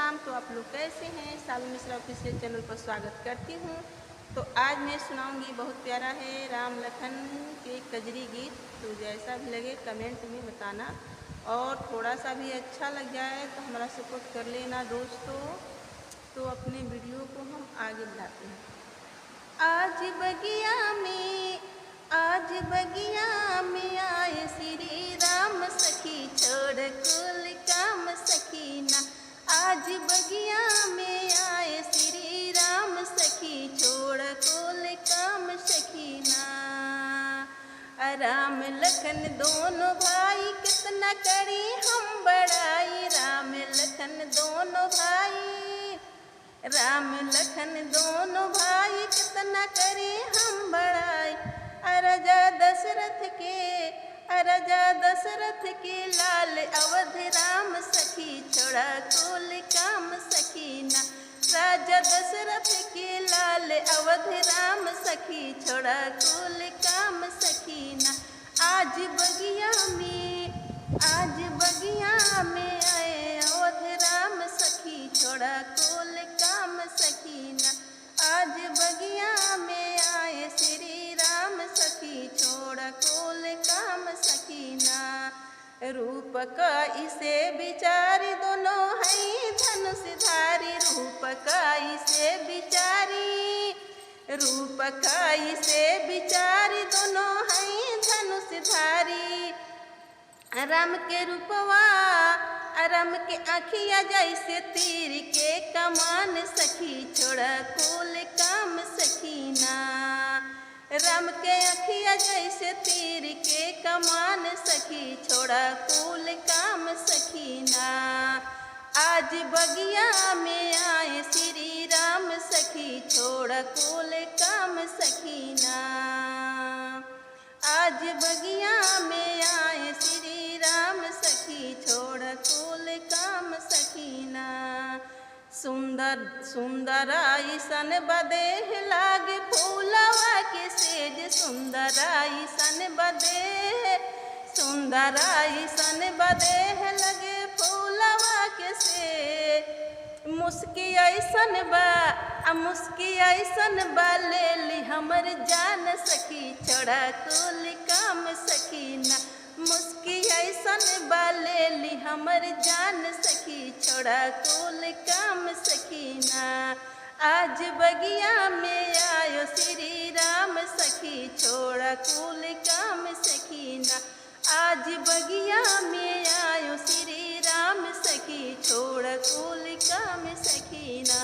राम। तो आप लोग कैसे हैं? सालू मिश्रा ऑफिशियल चैनल पर स्वागत करती हूँ। तो आज मैं सुनाऊंगी, बहुत प्यारा है, राम लखन के कजरी गीत। तो जैसा भी लगे कमेंट में बताना, और थोड़ा सा भी अच्छा लग जाए तो हमारा सपोर्ट कर लेना दोस्तों। तो अपने वीडियो को हम आगे बढ़ाते हैं। आज बगिया में आए श्री राम सखी, छोड़ कुल काम सखीना। आज बगिया में आए श्री राम सखी, छोड़ कुल काम सखीना। राम लखन दोनों भाई कितना करी हम बड़ाई, राम लखन दोनों भाई, राम लखन दोनों भाई कितना करे हम बड़ाई। राजा दशरथ के लाल अवध राम सखी, छोड़ा कुल काम सखीना। राजा दशरथ के लाल अवध राम सखी, छोड़ा कुल काम सखीना। आज बगिया में आए अवध राम सखी, छोड़ा कुल काम सखीना। आज बगिया में आए श्री राम सखी, छोड़ा कुल काम सखीना। रूप का इसे बिचारी दोनों है धनुषधारी, रूप का इसे बिचारी दोनों है धनुषधारी। राम के रूपवा, राम के आँखिया जैसे तीर के कमान सखी, छोड़ा कुल काम सखीना। राम के आँखिया जैसे तीर के कमान सखी, छोड़ा कुल काम सखीना। आज बगिया में आए श्री राम सखी, छोड़ा कुल काम सखीना। आज बगिया में आए श्री राम सखी, छोड़ा कुल काम सखीना। सुंदर ऐसन बदेह लागे फूलवा के सेज, सुंदर ऐसन बदेह लगे फूलवा के सेज। मुस्की ऐसन बा ले ली हमर जान सखी, छोड़ा कुल काम सखीना। मुस्की ऐसन बा ले ली हमर जान सखी, छोड़ा कुल काम सखीना। आज बगिया में आयो श्री राम सखी, छोड़ा कुल काम सखीना। आज बगिया में आयो श्री राम सखी, छोड़ा कुल काम सखीना।